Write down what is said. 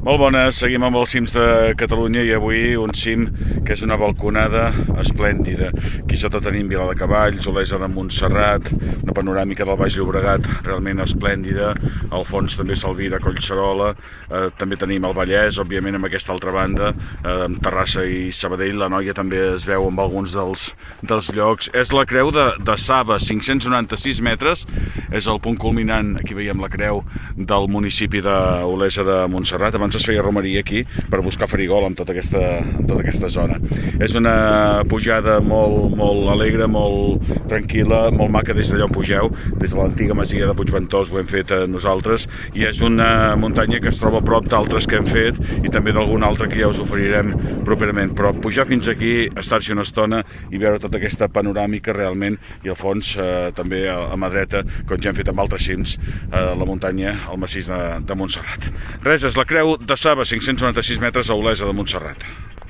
Molt bones, seguim amb els cims de Catalunya i avui un cim que és una balconada esplèndida. Aquí sota tenim Vilar de Cavalls, Olesa de Montserrat, una panoràmica del Baix Llobregat realment esplèndida, al fons també s'Alvira, Collserola, també tenim el Vallès, òbviament amb aquesta altra banda, Terrassa i Sabadell, la Noia també es veu amb alguns dels llocs. És la creu de Saba, 596 metres, és el punt culminant, aquí veiem la creu del municipi d'Olesa de Montserrat. Abans es feia romeria aquí per buscar farigol en tota aquesta zona. És una pujada molt alegre, molt tranquil·la, molt maca des d'allà on pugeu, des de l'antiga masia de Puigventós ho hem fet nosaltres, i és una muntanya que es troba a prop d'altres que hem fet i també d'alguna altra que ja us oferirem properament, però pujar fins aquí, estar-s'hi una estona i veure tota aquesta panoràmica realment, i al fons també a mà dreta, com ja hem fet amb altres cims, la muntanya, el massís de Montserrat. Res, és la creu de Saba, 596 metres a Olesa de Montserrat.